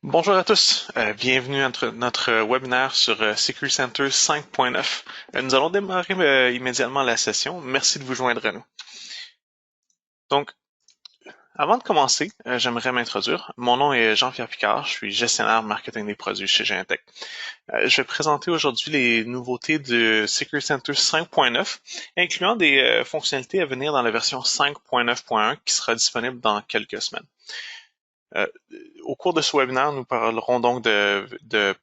Bonjour à tous, bienvenue à notre webinaire sur Security Center 5.9. Nous allons démarrer immédiatement la session. Merci de vous joindre à nous. Donc, avant de commencer, j'aimerais m'introduire. Mon nom est Jean-Pierre Picard, je suis gestionnaire marketing des produits chez Genentech. Je vais présenter aujourd'hui les nouveautés de Security Center 5.9, incluant des fonctionnalités à venir dans la version 5.9.1 qui sera disponible dans quelques semaines. Au cours de ce webinaire, nous parlerons donc de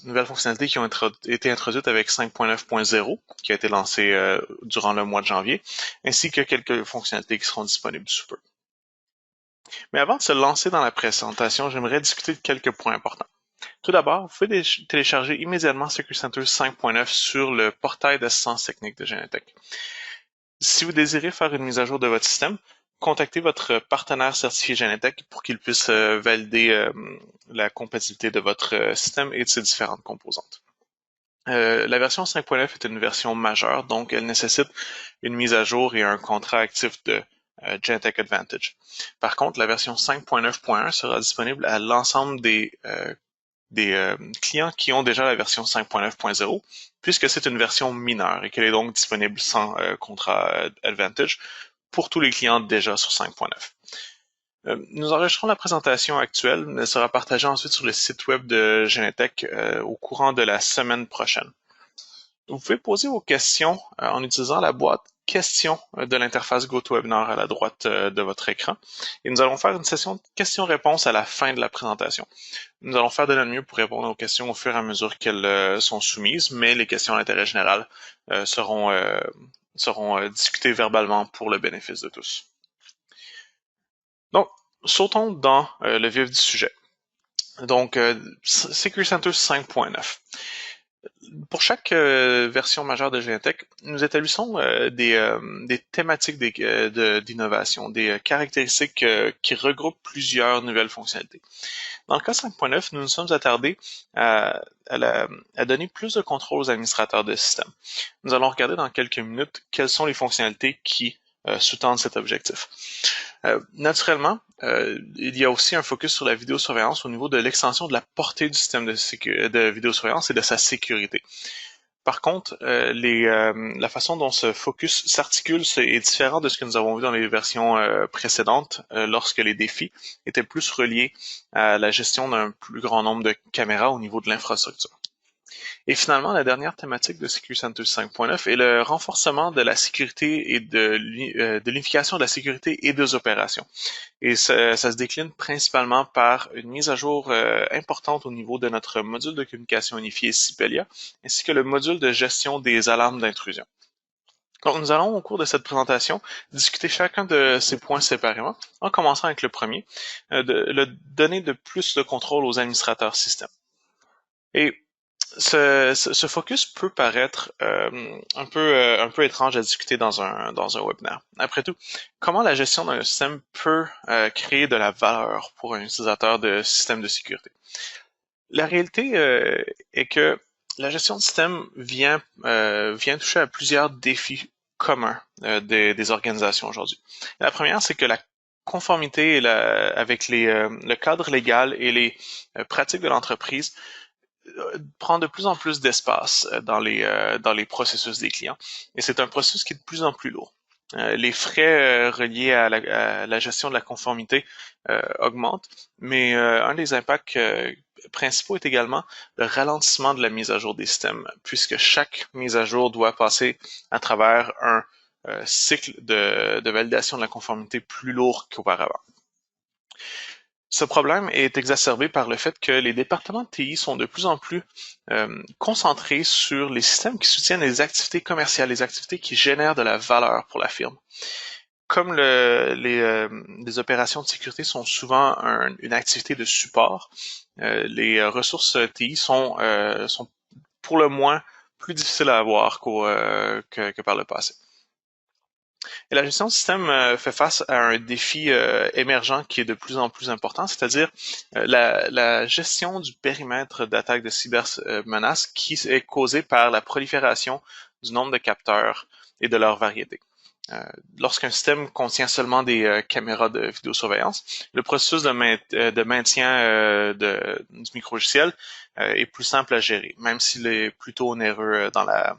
nouvelles fonctionnalités qui ont été introduites avec 5.9.0, qui a été lancé durant le mois de janvier, ainsi que quelques fonctionnalités qui seront disponibles sous peu. Mais avant de se lancer dans la présentation, j'aimerais discuter de quelques points importants. Tout d'abord, vous pouvez télécharger immédiatement Security Center 5.9 sur le portail d'assistance technique de Genentech. Si vous désirez faire une mise à jour de votre système, contactez votre partenaire certifié Genentech pour qu'il puisse valider la compatibilité de votre système et de ses différentes composantes. La version 5.9 est une version majeure, donc elle nécessite une mise à jour et un contrat actif de Genentech Advantage. Par contre, la version 5.9.1 sera disponible à l'ensemble des clients qui ont déjà la version 5.9.0, puisque c'est une version mineure et qu'elle est donc disponible sans contrat Advantage pour tous les clients déjà sur 5.9. Nous enregistrons la présentation actuelle, elle sera partagée ensuite sur le site web de Genentech au courant de la semaine prochaine. Vous pouvez poser vos questions en utilisant la boîte questions de l'interface GoToWebinar à la droite de votre écran. Et nous allons faire une session de questions-réponses à la fin de la présentation. Nous allons faire de notre mieux pour répondre aux questions au fur et à mesure qu'elles sont soumises, mais les questions d'intérêt général seront discutées verbalement pour le bénéfice de tous. Donc, sautons dans le vif du sujet. Donc, Security Center 5.9. Pour chaque version majeure de Genentech, nous établissons des thématiques d'innovation, des caractéristiques qui regroupent plusieurs nouvelles fonctionnalités. Dans le cas 5.9, nous nous sommes attardés à donner plus de contrôle aux administrateurs de système. Nous allons regarder dans quelques minutes quelles sont les fonctionnalités qui sous-tendent cet objectif. Naturellement, il y a aussi un focus sur la vidéosurveillance au niveau de l'extension de la portée du système de vidéosurveillance et de sa sécurité. Par contre, la façon dont ce focus s'articule est différent de ce que nous avons vu dans les versions précédentes, lorsque les défis étaient plus reliés à la gestion d'un plus grand nombre de caméras au niveau de l'infrastructure. Et finalement, la dernière thématique de Security Center 5.9 est le renforcement de la sécurité et de l'unification de la sécurité et des opérations. Et ça se décline principalement par une mise à jour importante au niveau de notre module de communication unifié Sipelia, ainsi que le module de gestion des alarmes d'intrusion. Donc, nous allons, au cours de cette présentation, discuter chacun de ces points séparément, en commençant avec le premier, donner de plus de contrôle aux administrateurs système. Et ce focus peut paraître un peu étrange à discuter dans un webinaire. Après tout, comment la gestion d'un système peut créer de la valeur pour un utilisateur de système de sécurité? La réalité est que la gestion de système vient toucher à plusieurs défis communs des organisations aujourd'hui. La première, c'est que la conformité avec le cadre légal et les pratiques de l'entreprise prend de plus en plus d'espace dans les processus des clients. Et c'est un processus qui est de plus en plus lourd. Les frais reliés à la gestion de la conformité augmentent, mais un des impacts principaux est également le ralentissement de la mise à jour des systèmes, puisque chaque mise à jour doit passer à travers un cycle de validation de la conformité plus lourd qu'auparavant. Ce problème est exacerbé par le fait que les départements de TI sont de plus en plus concentrés sur les systèmes qui soutiennent les activités commerciales, les activités qui génèrent de la valeur pour la firme. Comme les opérations de sécurité sont souvent une activité de support, les ressources TI sont pour le moins plus difficiles à avoir que par le passé. Et la gestion de système fait face à un défi émergent qui est de plus en plus important, c'est-à-dire la gestion du périmètre d'attaque de cybermenaces qui est causée par la prolifération du nombre de capteurs et de leur variété. Lorsqu'un système contient seulement des caméras de vidéosurveillance, le processus de maintien du micro-logiciel est plus simple à gérer, même s'il est plutôt onéreux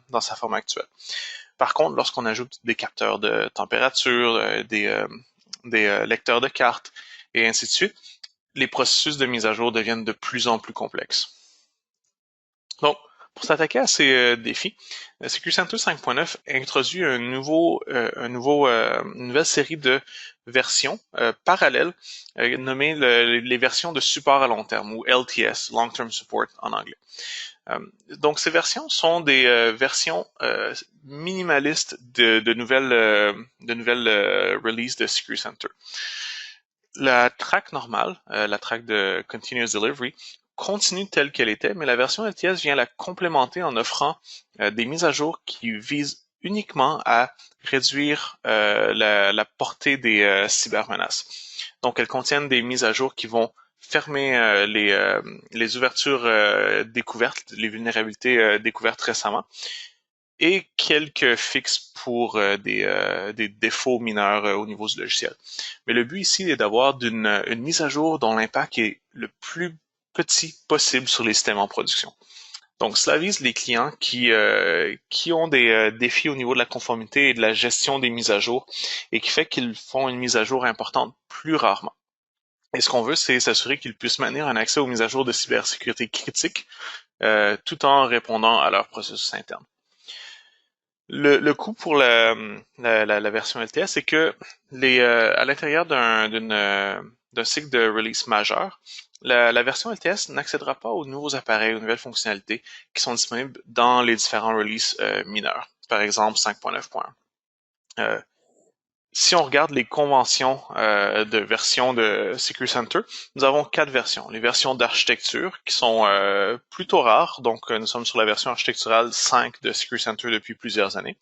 dans sa forme actuelle. Par contre, lorsqu'on ajoute des capteurs de température, des lecteurs de cartes et ainsi de suite, les processus de mise à jour deviennent de plus en plus complexes. Donc, pour s'attaquer à ces défis, Security Center 5.9 introduit une nouvelle série de versions parallèles nommées les versions de support à long terme ou LTS, Long Term Support en anglais. Donc, ces versions sont des versions minimalistes de nouvelles releases de Security Center. La track normale, la track de Continuous Delivery, continue telle qu'elle était, mais la version LTS vient la complémenter en offrant des mises à jour qui visent uniquement à réduire la portée des cybermenaces. Donc, elles contiennent des mises à jour qui vont fermer les ouvertures découvertes, les vulnérabilités découvertes récemment, et quelques fixes pour des défauts mineurs au niveau du logiciel. Mais le but ici est d'avoir une mise à jour dont l'impact est le plus petit possible sur les systèmes en production. Donc, cela vise les clients qui ont des défis au niveau de la conformité et de la gestion des mises à jour et qui fait qu'ils font une mise à jour importante plus rarement. Et ce qu'on veut, c'est s'assurer qu'ils puissent maintenir un accès aux mises à jour de cybersécurité critiques tout en répondant à leur processus interne. Le coût pour la version LTS, c'est que à l'intérieur d'un cycle de release majeur, la version LTS n'accédera pas aux nouveaux appareils, aux nouvelles fonctionnalités qui sont disponibles dans les différents releases mineurs. Par exemple, 5.9.1. Si on regarde les conventions de version de Security Center, nous avons 4 versions. Les versions d'architecture qui sont plutôt rares, donc nous sommes sur la version architecturale 5 de Security Center depuis plusieurs années.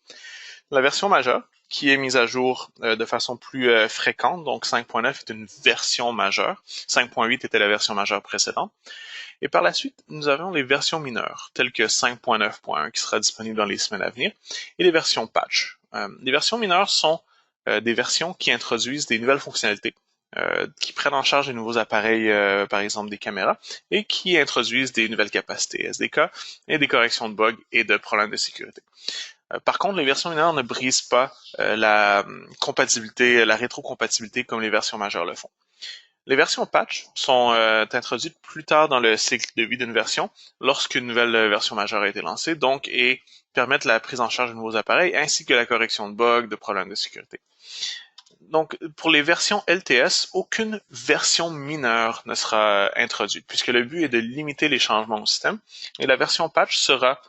La version majeure, qui est mise à jour de façon plus fréquente, donc 5.9 est une version majeure, 5.8 était la version majeure précédente. Et par la suite, nous avons les versions mineures, telles que 5.9.1 qui sera disponible dans les semaines à venir, et les versions patch. Les versions mineures sont des versions qui introduisent des nouvelles fonctionnalités, qui prennent en charge des nouveaux appareils, par exemple des caméras, et qui introduisent des nouvelles capacités SDK et des corrections de bugs et de problèmes de sécurité. Par contre, les versions mineures ne brisent pas la compatibilité, la rétrocompatibilité comme les versions majeures le font. Les versions patch sont introduites plus tard dans le cycle de vie d'une version, lorsqu'une nouvelle version majeure a été lancée, donc, et permettent la prise en charge de nouveaux appareils, ainsi que la correction de bugs, de problèmes de sécurité. Donc, pour les versions LTS, aucune version mineure ne sera introduite, puisque le but est de limiter les changements au système, et la version patch sera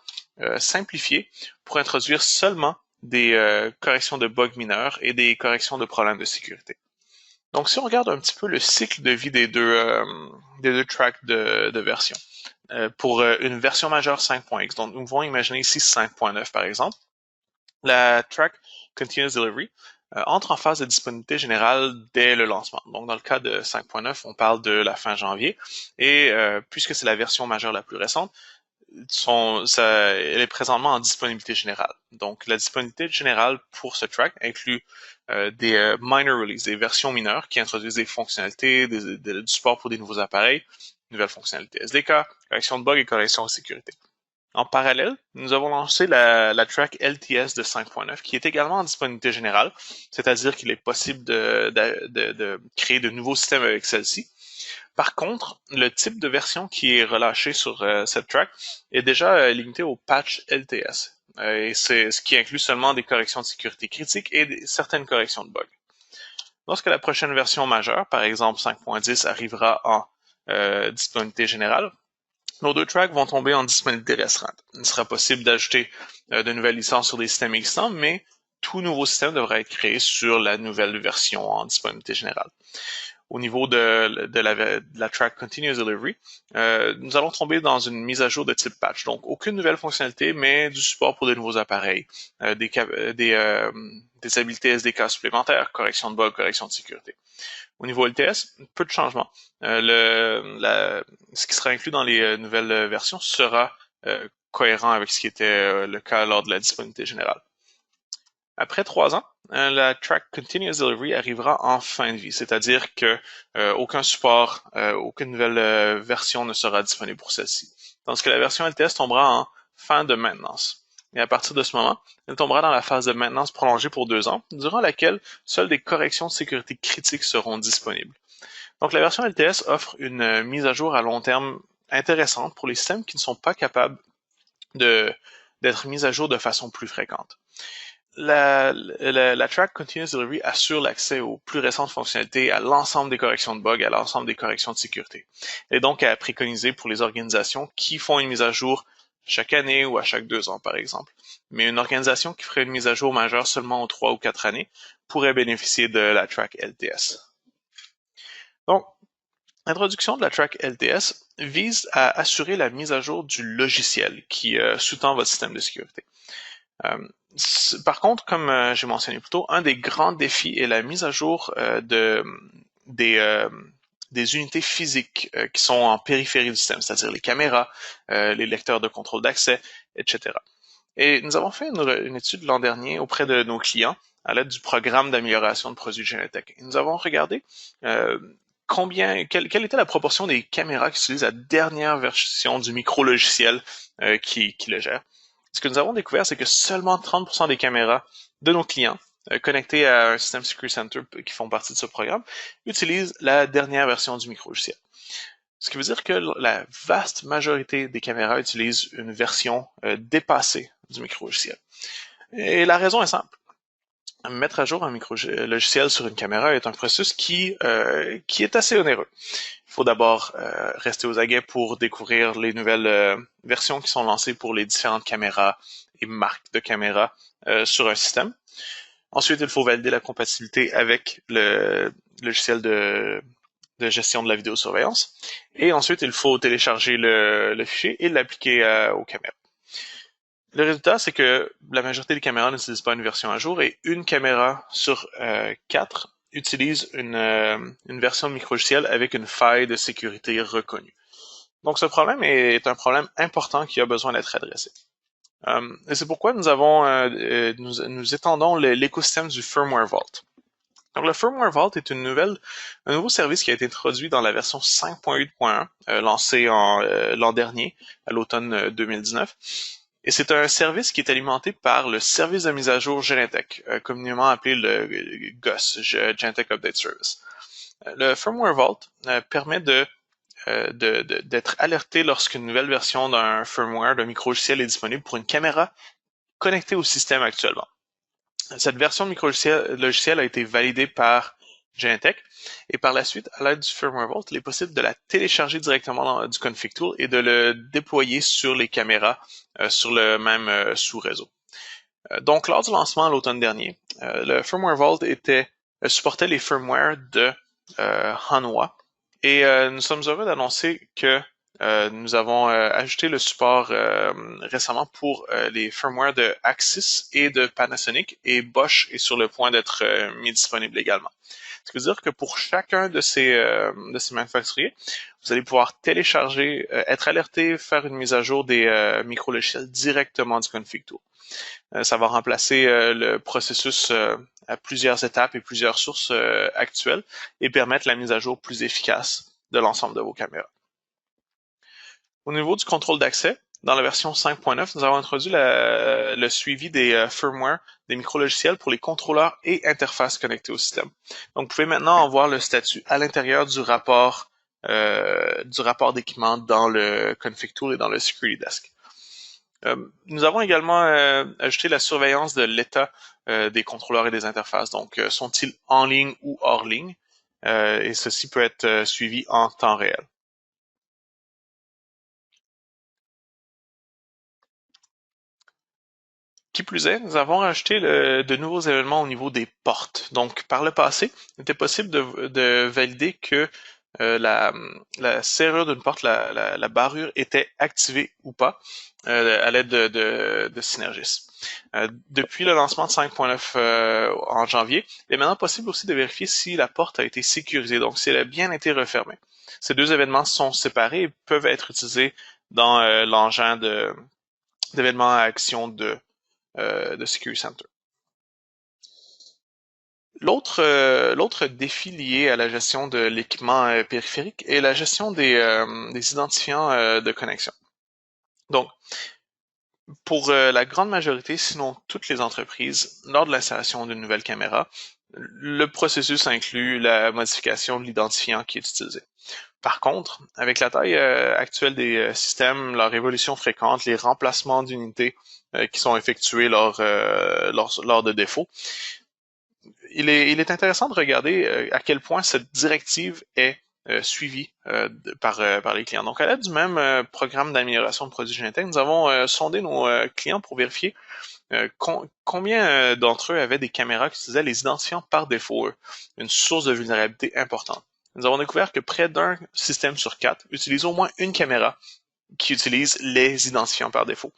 simplifiée pour introduire seulement des corrections de bugs mineurs et des corrections de problèmes de sécurité. Donc, si on regarde un petit peu le cycle de vie des deux tracks de version, pour une version majeure 5.x, donc nous pouvons imaginer ici 5.9 par exemple, la track Continuous Delivery entre en phase de disponibilité générale dès le lancement. Donc, dans le cas de 5.9, on parle de la fin janvier, et puisque c'est la version majeure la plus récente, elle est présentement en disponibilité générale. Donc, la disponibilité générale pour ce track inclut des minor releases, des versions mineures qui introduisent des fonctionnalités, du support pour des nouveaux appareils, nouvelles fonctionnalités SDK, correction de bugs et correction de sécurité. En parallèle, nous avons lancé la track LTS de 5.9 qui est également en disponibilité générale, c'est-à-dire qu'il est possible de créer de nouveaux systèmes avec celle-ci. Par contre, le type de version qui est relâché sur cette track est déjà limité au patch LTS. Et c'est ce qui inclut seulement des corrections de sécurité critiques et certaines corrections de bugs. Lorsque la prochaine version majeure, par exemple 5.10, arrivera en disponibilité générale, nos deux tracks vont tomber en disponibilité restreinte. Il sera possible d'ajouter de nouvelles licences sur des systèmes existants, mais tout nouveau système devra être créé sur la nouvelle version en disponibilité générale. Au niveau de la track Continuous Delivery, nous allons tomber dans une mise à jour de type patch. Donc, aucune nouvelle fonctionnalité, mais du support pour de nouveaux appareils, des habiletés SDK supplémentaires, correction de bugs, correction de sécurité. Au niveau LTS, peu de changements. Ce qui sera inclus dans les nouvelles versions sera cohérent avec ce qui était le cas lors de la disponibilité générale. Après 3 ans, la Track Continuous Delivery arrivera en fin de vie, c'est-à-dire que aucun support, aucune nouvelle version ne sera disponible pour celle-ci. Tandis que la version LTS tombera en fin de maintenance. Et à partir de ce moment, elle tombera dans la phase de maintenance prolongée pour 2 ans, durant laquelle seules des corrections de sécurité critiques seront disponibles. Donc la version LTS offre une mise à jour à long terme intéressante pour les systèmes qui ne sont pas capables d'être mis à jour de façon plus fréquente. La Track Continuous Delivery assure l'accès aux plus récentes fonctionnalités, à l'ensemble des corrections de bugs, à l'ensemble des corrections de sécurité. Et donc à préconiser pour les organisations qui font une mise à jour chaque année ou à chaque 2 ans, par exemple. Mais une organisation qui ferait une mise à jour majeure seulement aux 3 ou 4 années pourrait bénéficier de la Track LTS. Donc, l'introduction de la Track LTS vise à assurer la mise à jour du logiciel qui sous-tend votre système de sécurité. Par contre, comme j'ai mentionné plus tôt, un des grands défis est la mise à jour des unités physiques qui sont en périphérie du système, c'est-à-dire les caméras, les lecteurs de contrôle d'accès, etc. Et nous avons fait une étude l'an dernier auprès de nos clients à l'aide du programme d'amélioration de produits Genetec. Et nous avons regardé quelle était la proportion des caméras qui utilisent la dernière version du micro-logiciel qui le gère. Ce que nous avons découvert, c'est que seulement 30% des caméras de nos clients connectés à un système Security Center qui font partie de ce programme utilisent la dernière version du micro-logiciel. Ce qui veut dire que la vaste majorité des caméras utilisent une version dépassée du micro-logiciel. Et la raison est simple. Mettre à jour un micro-logiciel sur une caméra est un processus qui est assez onéreux. Il faut d'abord rester aux aguets pour découvrir les nouvelles versions qui sont lancées pour les différentes caméras et marques de caméras sur un système. Ensuite, il faut valider la compatibilité avec le logiciel de gestion de la vidéosurveillance. Et ensuite, il faut télécharger le fichier et l'appliquer aux caméras. Le résultat, c'est que la majorité des caméras n'utilisent pas une version à jour et une caméra sur 4 utilise une version de micro-logiciel avec une faille de sécurité reconnue. Donc ce problème est un problème important qui a besoin d'être adressé. Et c'est pourquoi nous étendons l'écosystème du Firmware Vault. Donc le Firmware Vault est un nouveau service qui a été introduit dans la version 5.8.1, lancée l'an dernier, à l'automne 2019. Et c'est un service qui est alimenté par le service de mise à jour Genetec, communément appelé le GOS, Genetec Update Service. Le Firmware Vault permet d'être alerté lorsqu'une nouvelle version d'un firmware, d'un micro-logiciel est disponible pour une caméra connectée au système actuellement. Cette version de micro-logiciel a été validée par Genetec et par la suite, à l'aide du Firmware Vault, il est possible de la télécharger directement du config tool et de le déployer sur les caméras sur le même sous-réseau. Donc, lors du lancement l'automne dernier, le Firmware Vault supportait les firmwares de Hanwha et nous sommes heureux d'annoncer que nous avons ajouté le support récemment pour les firmwares de Axis et de Panasonic et Bosch est sur le point d'être mis disponible également. Ce qui veut dire que pour chacun de ces manufacturiers, vous allez pouvoir télécharger, être alerté, faire une mise à jour des micro-logiciels directement du config tool. Ça va remplacer le processus à plusieurs étapes et plusieurs sources actuelles et permettre la mise à jour plus efficace de l'ensemble de vos caméras. Au niveau du contrôle d'accès, dans la version 5.9, nous avons introduit le suivi des firmware des micro-logiciels pour les contrôleurs et interfaces connectées au système. Donc, vous pouvez maintenant en voir le statut à l'intérieur du rapport d'équipement dans le config tool et dans le security desk. Nous avons également ajouté la surveillance de l'état des contrôleurs et des interfaces. Donc, sont-ils en ligne ou hors ligne? Et ceci peut être suivi en temps réel. Qui plus est, nous avons rajouté de nouveaux événements au niveau des portes. Donc, par le passé, il était possible de valider que la serrure d'une porte, la barrure était activée ou pas à l'aide de Synergis. Depuis le lancement de 5.9 en janvier, il est maintenant possible aussi de vérifier si la porte a été sécurisée, donc si elle a bien été refermée. Ces deux événements sont séparés et peuvent être utilisés dans l'engin d'événements à action de Security Center. L'autre défi lié à la gestion de l'équipement périphérique est la gestion des identifiants de connexion. Donc, pour la grande majorité, sinon toutes les entreprises, lors de l'installation d'une nouvelle caméra, le processus inclut la modification de l'identifiant qui est utilisé. Par contre, avec la taille actuelle des systèmes, leur évolution fréquente, les remplacements d'unités qui sont effectués lors de défauts, il est intéressant de regarder à quel point cette directive est suivie par les clients. Donc, à l'aide du même programme d'amélioration de produits Genentech, nous avons sondé nos clients pour vérifier combien d'entre eux avaient des caméras qui utilisaient les identifiants par défaut, une source de vulnérabilité importante. Nous avons découvert que près d'un système sur 4 utilise au moins une caméra qui utilise les identifiants par défaut.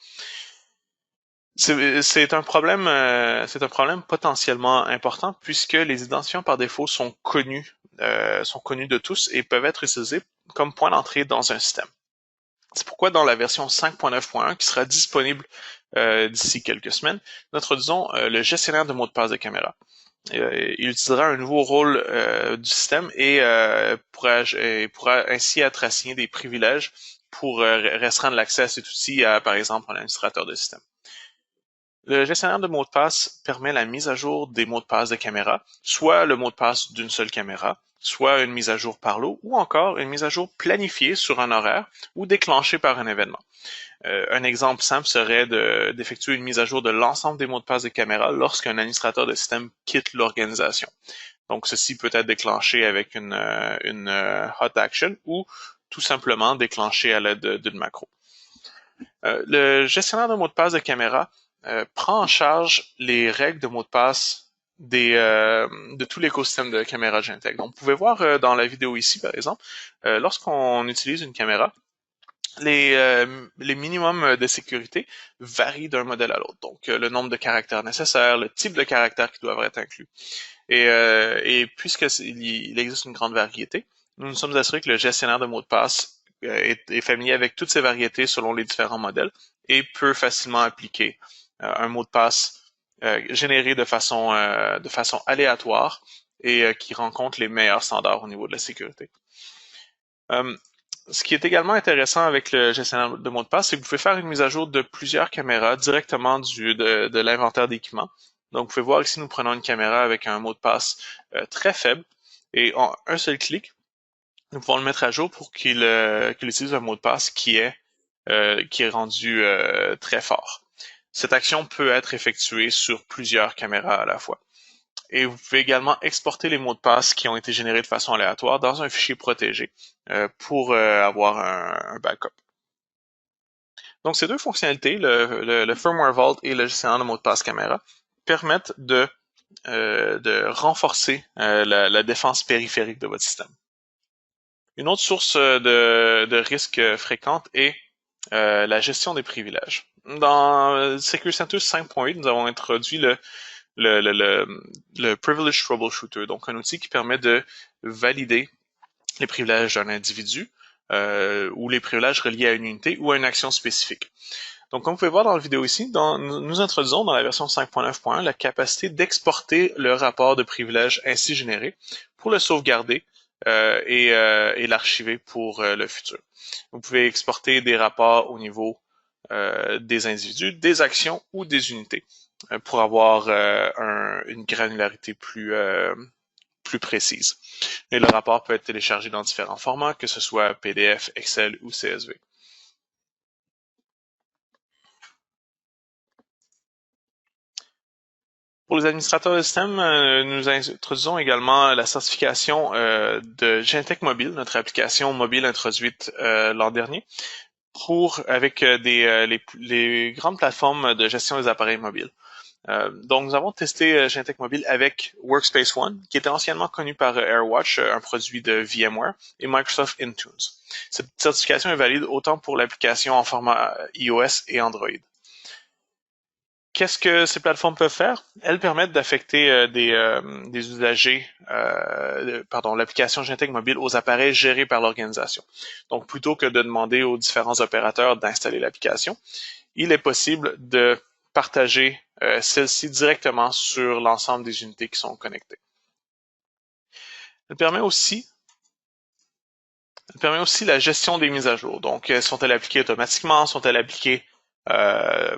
C'est un problème potentiellement important puisque les identifiants par défaut sont connus de tous et peuvent être utilisés comme point d'entrée dans un système. C'est pourquoi dans la version 5.9.1 qui sera disponible d'ici quelques semaines, nous introduisons le gestionnaire de mots de passe de caméra. Il utilisera un nouveau rôle du système et pourra ainsi être assigné des privilèges pour restreindre l'accès à cet outil à, par exemple, un administrateur de système. Le gestionnaire de mots de passe permet la mise à jour des mots de passe de caméra, soit le mot de passe d'une seule caméra, soit une mise à jour par lot, ou encore une mise à jour planifiée sur un horaire ou déclenchée par un événement. Un exemple simple serait d'effectuer une mise à jour de l'ensemble des mots de passe de caméra lorsqu'un administrateur de système quitte l'organisation. Donc, ceci peut être déclenché avec une hot action ou tout simplement déclenché à l'aide d'une macro. Le gestionnaire de mots de passe de caméra prend en charge les règles de mots de passe de tout l'écosystème de caméra Genentech. Donc, vous pouvez voir dans la vidéo ici, par exemple, lorsqu'on utilise une caméra, les minimums de sécurité varient d'un modèle à l'autre. Donc, le nombre de caractères nécessaires, le type de caractères qui doivent être inclus. Et puisqu'il existe une grande variété, nous nous sommes assurés que le gestionnaire de mots de passe est familier avec toutes ces variétés selon les différents modèles et peut facilement appliquer un mot de passe généré de façon aléatoire et qui rencontre les meilleurs standards au niveau de la sécurité. Ce qui est également intéressant avec le gestionnaire de mots de passe, c'est que vous pouvez faire une mise à jour de plusieurs caméras directement de l'inventaire d'équipement. Donc, vous pouvez voir ici, nous prenons une caméra avec un mot de passe très faible et en un seul clic, nous pouvons le mettre à jour pour qu'il utilise un mot de passe qui est rendu très fort. Cette action peut être effectuée sur plusieurs caméras à la fois. Et vous pouvez également exporter les mots de passe qui ont été générés de façon aléatoire dans un fichier protégé pour avoir un backup. Donc ces deux fonctionnalités, le firmware vault et le gestionnaire de mots de passe caméra, permettent de renforcer la défense périphérique de votre système. Une autre source de risque fréquente est la gestion des privilèges. Dans Security Center 5.8, nous avons introduit le Privilege Troubleshooter, donc un outil qui permet de valider les privilèges d'un individu ou les privilèges reliés à une unité ou à une action spécifique. Donc, comme vous pouvez voir dans la vidéo ici, nous introduisons dans la version 5.9.1 la capacité d'exporter le rapport de privilèges ainsi généré pour le sauvegarder et l'archiver pour le futur. Vous pouvez exporter des rapports au niveau des individus, des actions ou des unités pour avoir une granularité plus précise. Et le rapport peut être téléchargé dans différents formats, que ce soit PDF, Excel ou CSV. Pour les administrateurs de système, nous introduisons également la certification de Genentech Mobile, notre application mobile introduite l'an dernier, avec les grandes plateformes de gestion des appareils mobiles. Donc, nous avons testé Genentech Mobile avec Workspace ONE, qui était anciennement connu par AirWatch, un produit de VMware, et Microsoft Intune. Cette certification est valide autant pour l'application en format iOS et Android. Qu'est-ce que ces plateformes peuvent faire? Elles permettent d'affecter des usagers, l'application Genentech Mobile aux appareils gérés par l'organisation. Donc, plutôt que de demander aux différents opérateurs d'installer l'application, il est possible de partager celle-ci directement sur l'ensemble des unités qui sont connectées. Elle permet aussi la gestion des mises à jour. Donc, sont-elles appliquées automatiquement? Sont-elles appliquées à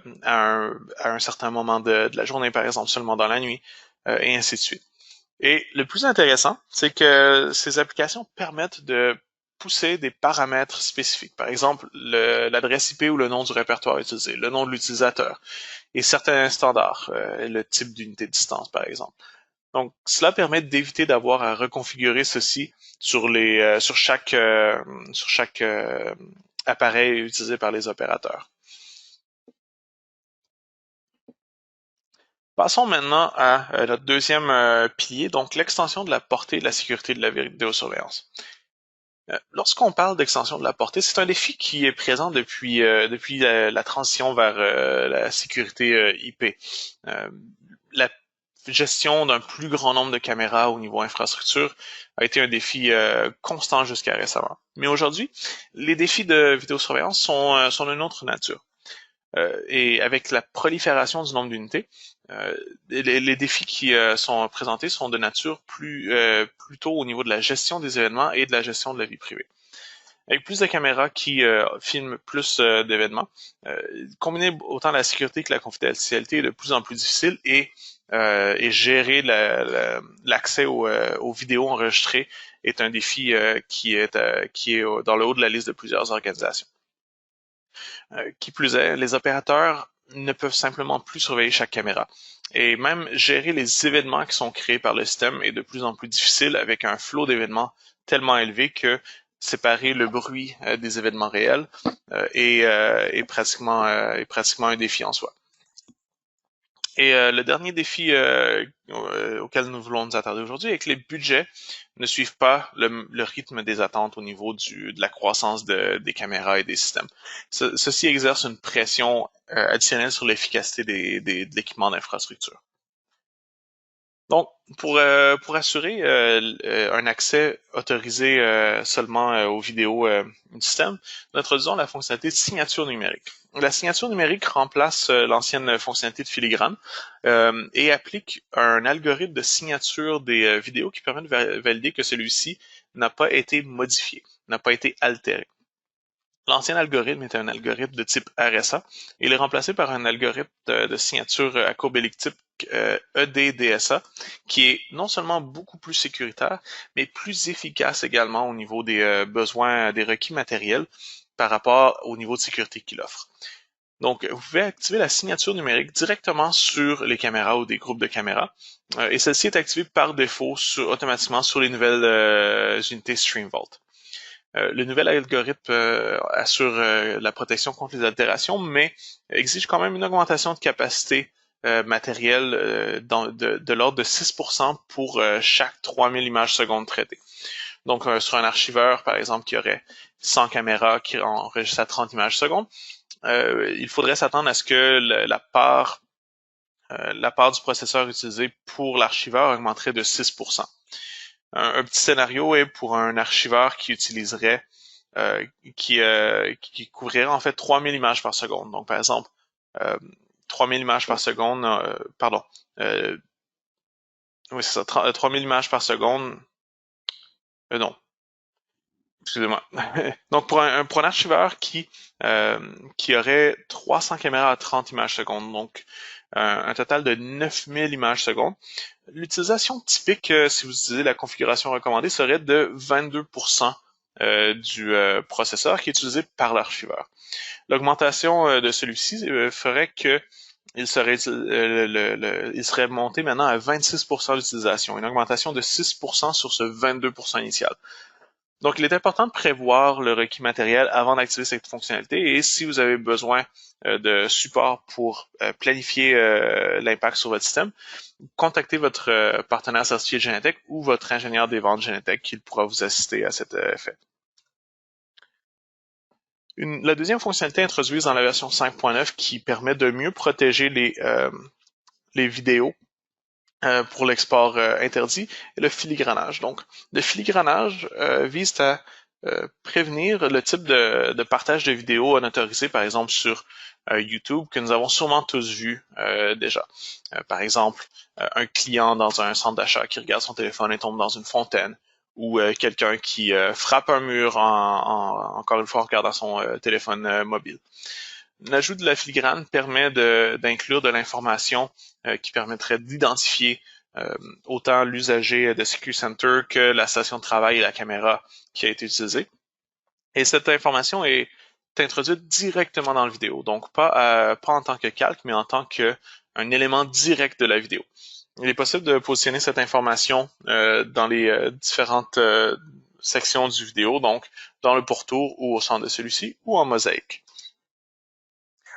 un certain moment de la journée, par exemple, seulement dans la nuit, et ainsi de suite. Et le plus intéressant, c'est que ces applications permettent de pousser des paramètres spécifiques. Par exemple, l'adresse IP ou le nom du répertoire utilisé, le nom de l'utilisateur et certains standards, le type d'unité de distance, par exemple. Donc, cela permet d'éviter d'avoir à reconfigurer ceci sur chaque appareil utilisé par les opérateurs. Passons maintenant à notre deuxième pilier, donc l'extension de la portée de la sécurité de la vidéosurveillance. Lorsqu'on parle d'extension de la portée, c'est un défi qui est présent depuis la transition vers la sécurité IP. La gestion d'un plus grand nombre de caméras au niveau infrastructure a été un défi constant jusqu'à récemment. Mais aujourd'hui, les défis de vidéosurveillance sont d'une autre nature. Et avec la prolifération du nombre d'unités, les défis qui sont présentés sont de nature plutôt au niveau de la gestion des événements et de la gestion de la vie privée. Avec plus de caméras qui filment plus d'événements, combiner autant la sécurité que la confidentialité est de plus en plus difficile et gérer l'accès aux vidéos enregistrées est un défi qui est dans le haut de la liste de plusieurs organisations. Qui plus est, les opérateurs ne peuvent simplement plus surveiller chaque caméra. Et même gérer les événements qui sont créés par le système est de plus en plus difficile avec un flot d'événements tellement élevé que séparer le bruit des événements réels est pratiquement un défi en soi. Et le dernier défi auquel nous voulons nous attarder aujourd'hui est que les budgets ne suivent pas le rythme des attentes au niveau de la croissance des caméras et des systèmes. Ceci exerce une pression additionnelle sur l'efficacité de l'équipement d'infrastructure. Donc, pour assurer un accès autorisé seulement aux vidéos du système, nous introduisons la fonctionnalité de signature numérique. La signature numérique remplace l'ancienne fonctionnalité de filigrane et applique un algorithme de signature des vidéos qui permet de valider que celui-ci n'a pas été modifié, n'a pas été altéré. L'ancien algorithme était un algorithme de type RSA. Il est remplacé par un algorithme de signature à courbe elliptique EDDSA, qui est non seulement beaucoup plus sécuritaire, mais plus efficace également au niveau des besoins, des requis matériels par rapport au niveau de sécurité qu'il offre. Donc, vous pouvez activer la signature numérique directement sur les caméras ou des groupes de caméras. Et celle-ci est activée par défaut automatiquement sur les nouvelles unités StreamVault. Le nouvel algorithme assure la protection contre les altérations, mais exige quand même une augmentation de capacité matérielle de l'ordre de 6% pour chaque 3000 images secondes traitées. Donc, sur un archiveur, par exemple, qui aurait 100 caméras qui enregistrent à 30 images secondes, il faudrait s'attendre à ce que la part du processeur utilisé pour l'archiveur augmenterait de 6%. Un petit scénario est pour un archiveur qui utiliserait qui couvrirait en fait 3000 images par seconde. Donc par exemple 3000 images par seconde, oui c'est ça, 3000 images par seconde. Non, excusez-moi. Donc pour un archiveur qui aurait 300 caméras à 30 images secondes, donc un total de 9000 images secondes. L'utilisation typique, si vous utilisez la configuration recommandée, serait de 22% du processeur qui est utilisé par l'archiveur. L'augmentation de celui-ci ferait que il serait monté maintenant à 26% d'utilisation, une augmentation de 6% sur ce 22% initial. Donc, il est important de prévoir le requis matériel avant d'activer cette fonctionnalité et si vous avez besoin de support pour planifier l'impact sur votre système, contactez votre partenaire certifié de Genetec ou votre ingénieur des ventes Genetec qui pourra vous assister à cet effet. La deuxième fonctionnalité introduite dans la version 5.9 qui permet de mieux protéger les vidéos pour l'export interdit est le filigranage. Donc, le filigranage vise à prévenir le type de partage de vidéos non autorisé, par exemple sur YouTube, que nous avons sûrement tous vu déjà. Par exemple, un client dans un centre d'achat qui regarde son téléphone et tombe dans une fontaine, ou quelqu'un qui frappe un mur encore une fois en regardant son téléphone mobile. L'ajout de la filigrane permet d'inclure de l'information qui permettrait d'identifier autant l'usager de Security Center que la station de travail et la caméra qui a été utilisée. Et cette information est introduite directement dans la vidéo, donc pas en tant que calque, mais en tant qu'un élément direct de la vidéo. Il est possible de positionner cette information dans les différentes sections du vidéo, donc dans le pourtour ou au centre de celui-ci, ou en mosaïque.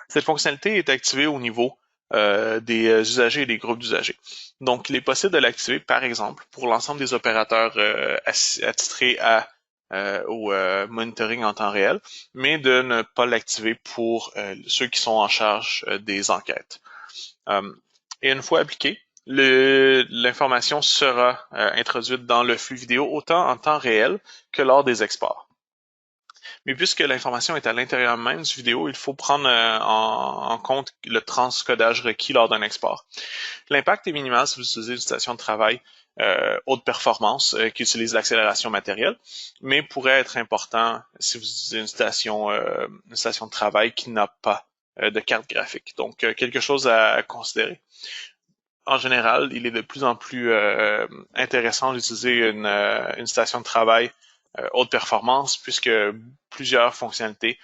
Cette fonctionnalité est activée au niveau des usagers et des groupes d'usagers. Donc, il est possible de l'activer, par exemple, pour l'ensemble des opérateurs attitrés au monitoring en temps réel, mais de ne pas l'activer pour ceux qui sont en charge des enquêtes. Et une fois appliquée, l'information sera introduite dans le flux vidéo autant en temps réel que lors des exports. Mais puisque l'information est à l'intérieur même du vidéo, il faut prendre en compte le transcodage requis lors d'un export. L'impact est minimal si vous utilisez une station de travail haute performance qui utilise l'accélération matérielle, mais pourrait être important si vous utilisez une station de travail qui n'a pas de carte graphique. Donc, quelque chose à considérer. En général, il est de plus en plus intéressant d'utiliser une station de travail haute performance puisque plusieurs fonctionnalités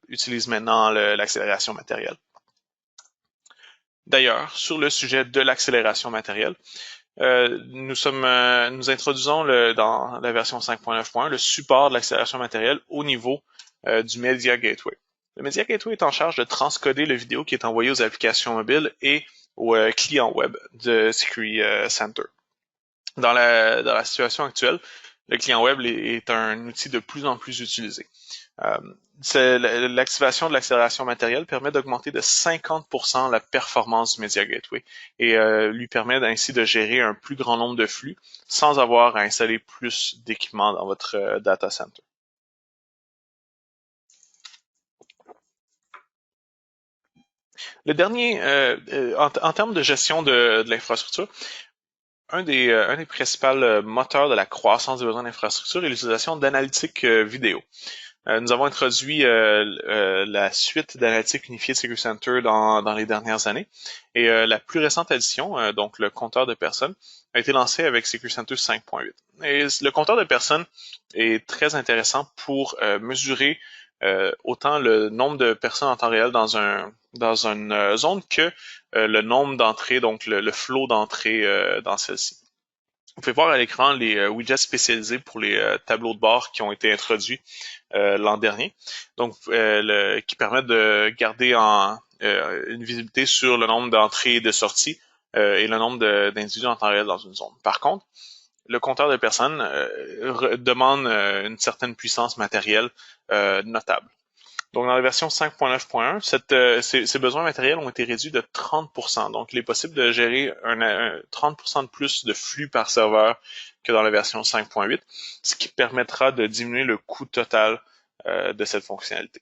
utilisent maintenant l'accélération matérielle. D'ailleurs, sur le sujet de l'accélération matérielle, nous introduisons dans la version 5.9.1 le support de l'accélération matérielle au niveau du Media Gateway. Le Media Gateway est en charge de transcoder le vidéo qui est envoyé aux applications mobiles et aux clients web de Security Center. Dans la situation actuelle, le client web est un outil de plus en plus utilisé. L'activation de l'accélération matérielle permet d'augmenter de 50% la performance du Media Gateway et lui permet ainsi de gérer un plus grand nombre de flux sans avoir à installer plus d'équipements dans votre data center. Le dernier, en termes de gestion de l'infrastructure, un des principaux moteurs de la croissance des besoins d'infrastructure est l'utilisation d'analytiques vidéo. Nous avons introduit la suite d'analytique unifiée de Security Center dans les dernières années. Et la plus récente addition, donc le compteur de personnes, a été lancé avec Security Center 5.8. Et le compteur de personnes est très intéressant pour mesurer autant le nombre de personnes en temps réel dans une zone que le nombre d'entrées, donc le flow d'entrée dans celle-ci. Vous pouvez voir à l'écran les widgets spécialisés pour les tableaux de bord qui ont été introduits l'an dernier, donc qui permettent de garder une visibilité sur le nombre d'entrées et de sorties et le nombre d'individus en temps réel dans une zone. Par contre, le compteur de personnes demande une certaine puissance matérielle notable. Donc, dans la version 5.9.1, ces besoins matériels ont été réduits de 30%. Donc, il est possible de gérer 30% de plus de flux par serveur que dans la version 5.8, ce qui permettra de diminuer le coût total de cette fonctionnalité.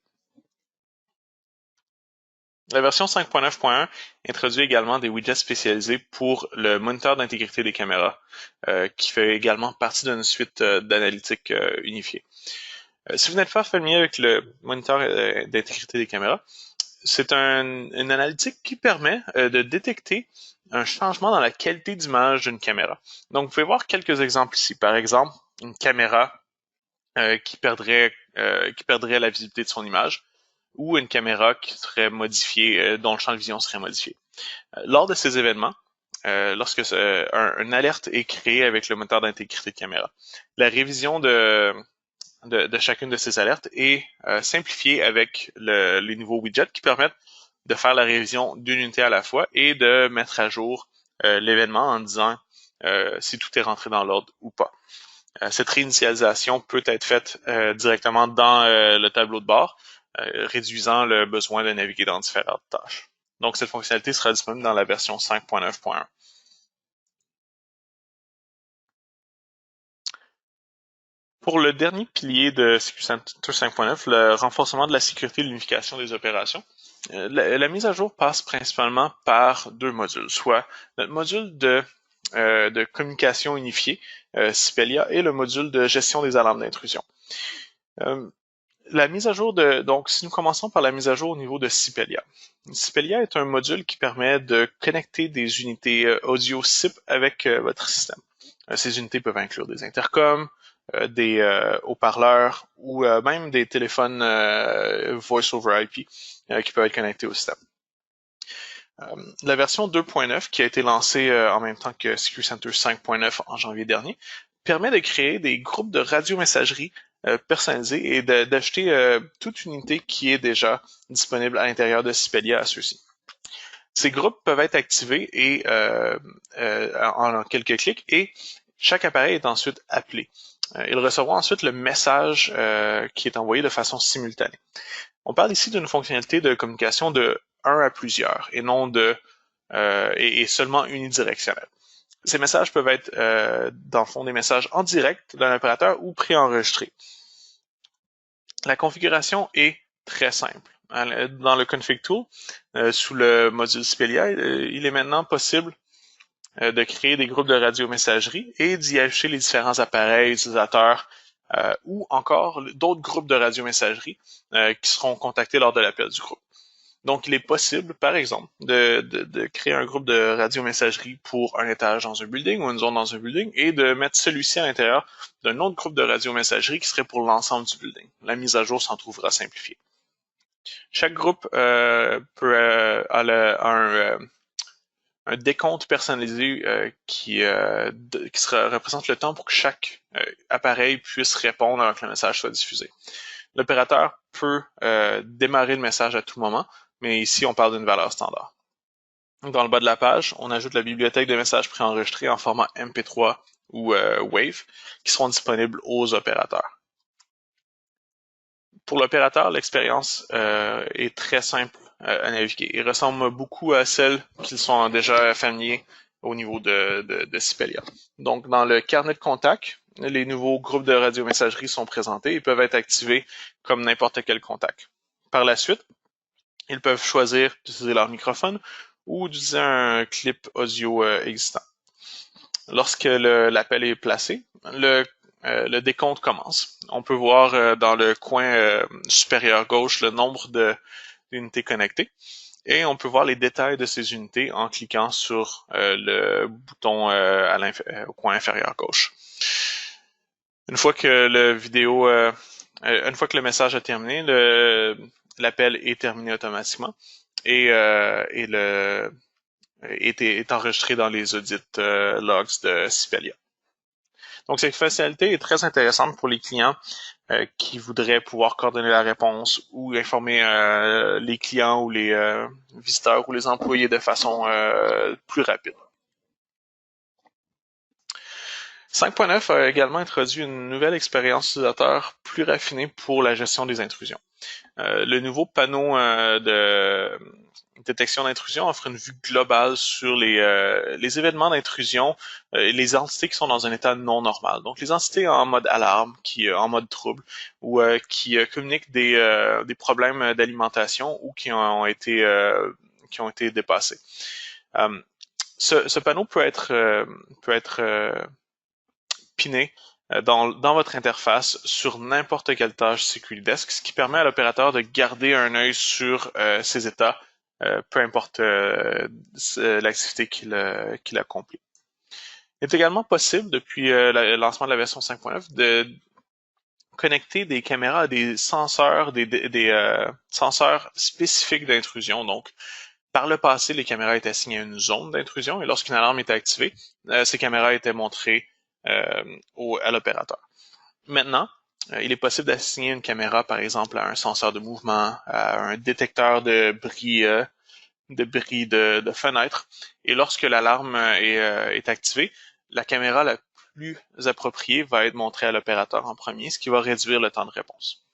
La version 5.9.1 introduit également des widgets spécialisés pour le moniteur d'intégrité des caméras, qui fait également partie d'une suite d'analytiques unifiées. Si vous n'êtes pas familier avec le moniteur d'intégrité des caméras, c'est une analytique qui permet de détecter un changement dans la qualité d'image d'une caméra. Donc, vous pouvez voir quelques exemples ici. Par exemple, une caméra qui perdrait la visibilité de son image ou une caméra qui serait modifiée, dont le champ de vision serait modifié. Lors de ces événements, lorsque une alerte est créée avec le moteur d'intégrité de caméra, la révision de chacune de ces alertes est simplifiée avec les nouveaux widgets qui permettent de faire la révision d'une unité à la fois et de mettre à jour l'événement en disant si tout est rentré dans l'ordre ou pas. Cette réinitialisation peut être faite directement dans le tableau de bord, réduisant le besoin de naviguer dans différentes tâches. Donc, cette fonctionnalité sera disponible dans la version 5.9.1. Pour le dernier pilier de Security Center 5.9, le renforcement de la sécurité et l'unification des opérations, la mise à jour passe principalement par deux modules, soit notre module de de communication unifiée, Sipelia, et le module de gestion des alarmes d'intrusion. La mise à jour donc si nous commençons par la mise à jour au niveau de Sipelia. Sipelia est un module qui permet de connecter des unités audio SIP avec votre système. Ces unités peuvent inclure des intercoms, des haut-parleurs ou même des téléphones Voice over IP qui peuvent être connectés au système. La version 2.9 qui a été lancée en même temps que Security Center 5.9 en janvier dernier permet de créer des groupes de radio-messagerie personnalisés et d'ajouter toute unité qui est déjà disponible à l'intérieur de Sipelia à ceux-ci. Ces groupes peuvent être activés en quelques clics et chaque appareil est ensuite appelé. Il recevra ensuite le message qui est envoyé de façon simultanée. On parle ici d'une fonctionnalité de communication de 1 à plusieurs et non et seulement unidirectionnelle. Ces messages peuvent être dans le fond des messages en direct d'un opérateur ou préenregistrés. La configuration est très simple. Dans le Config Tool, sous le module Sipelia, il est maintenant possible de créer des groupes de radio-messagerie et d'y ajouter les différents appareils utilisateurs ou encore d'autres groupes de radio-messagerie qui seront contactés lors de l'appel du groupe. Donc, il est possible, par exemple, de créer un groupe de radio-messagerie pour un étage dans un building ou une zone dans un building et de mettre celui-ci à l'intérieur d'un autre groupe de radio-messagerie qui serait pour l'ensemble du building. La mise à jour s'en trouvera simplifiée. Chaque groupe a un décompte personnalisé qui représente le temps pour que chaque appareil puisse répondre avant que le message soit diffusé. L'opérateur peut démarrer le message à tout moment, mais ici, on parle d'une valeur standard. Dans le bas de la page, on ajoute la bibliothèque de messages préenregistrés en format MP3 ou WAV qui seront disponibles aux opérateurs. Pour l'opérateur, l'expérience est très simple à naviguer. Il ressemble beaucoup à celle qu'ils sont déjà familiers au niveau de Sipelia. Donc, dans le carnet de contact, les nouveaux groupes de radio-messagerie sont présentés et peuvent être activés comme n'importe quel contact. Par la suite, ils peuvent choisir d'utiliser leur microphone ou d'utiliser un clip audio existant. Lorsque l'appel est placé, le décompte commence. On peut voir dans le coin supérieur gauche le nombre d'unités connectées et on peut voir les détails de ces unités en cliquant sur le bouton au coin inférieur gauche. Une fois que une fois que le message a terminé, l'appel est terminé automatiquement et est enregistré dans les audits logs de Sipelia. Donc, cette fonctionnalité est très intéressante pour les clients qui voudraient pouvoir coordonner la réponse ou informer les clients ou les visiteurs ou les employés de façon plus rapide. 5.9 a également introduit une nouvelle expérience utilisateur plus raffinée pour la gestion des intrusions. Le nouveau panneau de détection d'intrusion offre une vue globale sur les événements d'intrusion et les entités qui sont dans un état non normal. Donc les entités en mode alarme, en mode trouble, ou qui communiquent des problèmes d'alimentation ou qui ont été dépassés. Ce panneau peut être piné dans votre interface sur n'importe quelle tâche SecurityDesk, ce qui permet à l'opérateur de garder un œil sur ses états, peu importe l'activité qu'il accomplit. Il est également possible, depuis le lancement de la version 5.9, de connecter des caméras à des senseurs, des senseurs spécifiques d'intrusion. Donc, par le passé, les caméras étaient assignées à une zone d'intrusion et lorsqu'une alarme était activée, ces caméras étaient montrées à l'opérateur. Maintenant, il est possible d'assigner une caméra, par exemple, à un senseur de mouvement, à un détecteur de bris de fenêtre. Et lorsque l'alarme est activée, la caméra la plus appropriée va être montrée à l'opérateur en premier, ce qui va réduire le temps de réponse.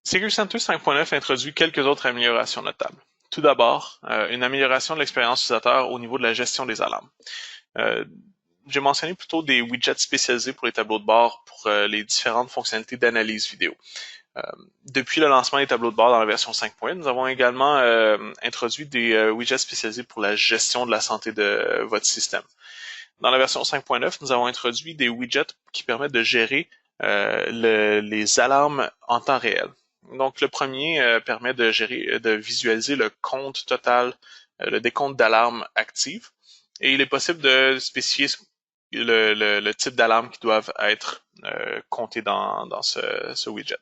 Security Center 5.9 introduit quelques autres améliorations notables. Tout d'abord, une amélioration de l'expérience utilisateur au niveau de la gestion des alarmes. J'ai mentionné plutôt des widgets spécialisés pour les tableaux de bord pour les différentes fonctionnalités d'analyse vidéo. Depuis le lancement des tableaux de bord dans la version 5.1, nous avons également introduit des widgets spécialisés pour la gestion de la santé de votre système. Dans la version 5.9, nous avons introduit des widgets qui permettent de gérer les alarmes en temps réel. Donc, le premier permet de visualiser le compte total, le décompte d'alarmes actives, et il est possible de spécifier le type d'alarme qui doivent être comptées dans ce widget.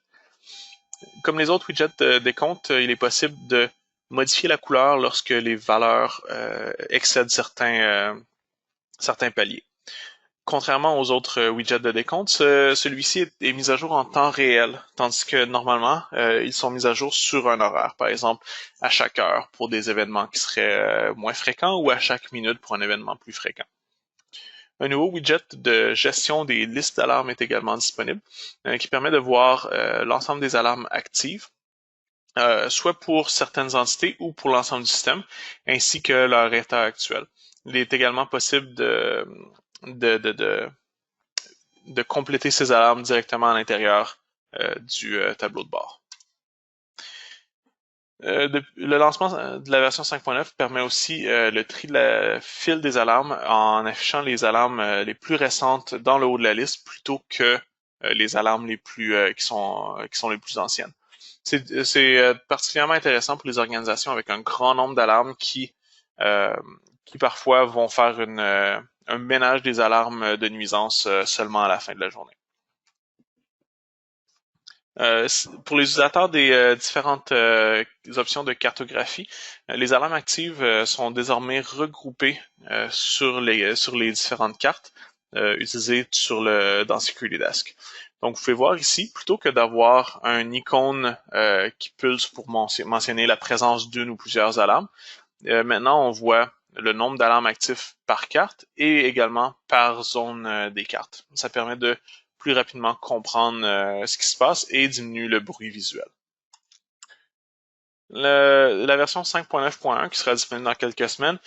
Comme les autres widgets de décompte, il est possible de modifier la couleur lorsque les valeurs excèdent certains paliers. Contrairement aux autres widgets de décompte, celui-ci est mis à jour en temps réel, tandis que normalement, ils sont mis à jour sur un horaire, par exemple à chaque heure pour des événements qui seraient moins fréquents ou à chaque minute pour un événement plus fréquent. Un nouveau widget de gestion des listes d'alarmes est également disponible, qui permet de voir l'ensemble des alarmes actives, soit pour certaines entités ou pour l'ensemble du système, ainsi que leur état actuel. Il est également possible de compléter ces alarmes directement à l'intérieur du tableau de bord. Le lancement de la version 5.9 permet aussi le tri de la file des alarmes en affichant les alarmes les plus récentes dans le haut de la liste plutôt que les alarmes les plus qui sont les plus anciennes. C'est particulièrement intéressant pour les organisations avec un grand nombre d'alarmes qui parfois vont faire un ménage des alarmes de nuisance seulement à la fin de la journée. Pour les utilisateurs des différentes options de cartographie, les alarmes actives sont désormais regroupées sur les différentes cartes utilisées dans Security Desk. Donc, vous pouvez voir ici, plutôt que d'avoir un icône qui pulse pour mentionner la présence d'une ou plusieurs alarmes, maintenant on voit le nombre d'alarmes actifs par carte et également par zone des cartes. Ça permet de plus rapidement comprendre ce qui se passe et diminuer le bruit visuel. La version 5.9.1 qui sera disponible dans quelques semaines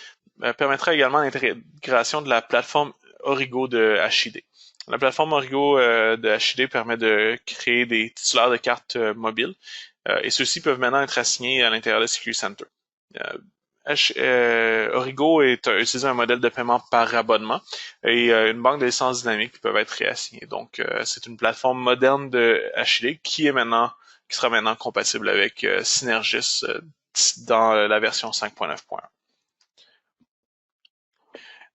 permettra également l'intégration de la plateforme Origo de HID. La plateforme Origo de HID permet de créer des titulaires de cartes mobiles et ceux-ci peuvent maintenant être assignés à l'intérieur de Security Center. Origo utilise un modèle de paiement par abonnement et une banque de licences dynamiques qui peuvent être réassignées. Donc, c'est une plateforme moderne de HID qui sera maintenant compatible avec Synergis dans la version 5.9.1.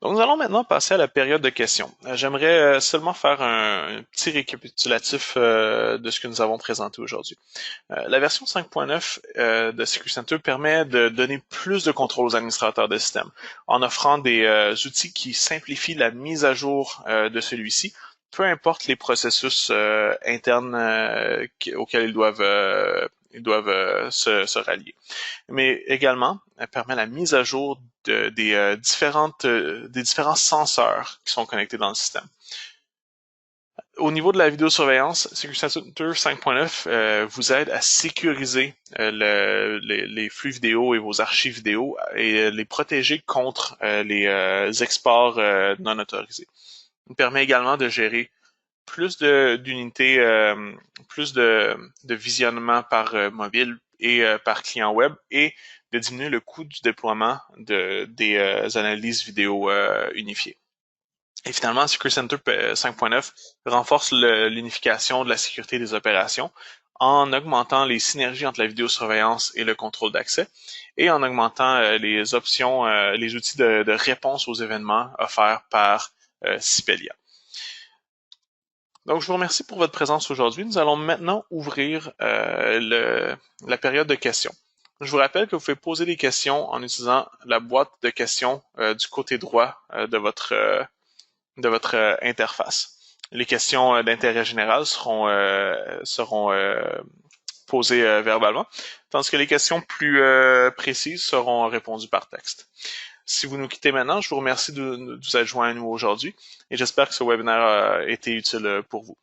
Donc, nous allons maintenant passer à la période de questions. J'aimerais seulement faire un petit récapitulatif de ce que nous avons présenté aujourd'hui. La version 5.9 de Security Center permet de donner plus de contrôle aux administrateurs de système en offrant des outils qui simplifient la mise à jour de celui-ci, peu importe les processus internes auxquels ils doivent se rallier. Mais également, elle permet la mise à jour des différents senseurs qui sont connectés dans le système. Au niveau de la vidéosurveillance, Security Center 5.9 vous aide à sécuriser les flux vidéo et vos archives vidéo et les protéger contre les exports non autorisés. Il permet également de gérer plus d'unités, plus de visionnement par mobile et par client web et de diminuer le coût du déploiement des analyses vidéo unifiées. Et finalement, Security Center 5.9 renforce l'unification de la sécurité des opérations en augmentant les synergies entre la vidéosurveillance et le contrôle d'accès et en augmentant les options, les outils de réponse aux événements offerts par Sipelia. Donc, je vous remercie pour votre présence aujourd'hui. Nous allons maintenant ouvrir la période de questions. Je vous rappelle que vous pouvez poser des questions en utilisant la boîte de questions du côté droit de votre interface. Les questions d'intérêt général seront posées verbalement, tandis que les questions plus précises seront répondues par texte. Si vous nous quittez maintenant, je vous remercie de vous être joints à nous aujourd'hui et j'espère que ce webinaire a été utile pour vous.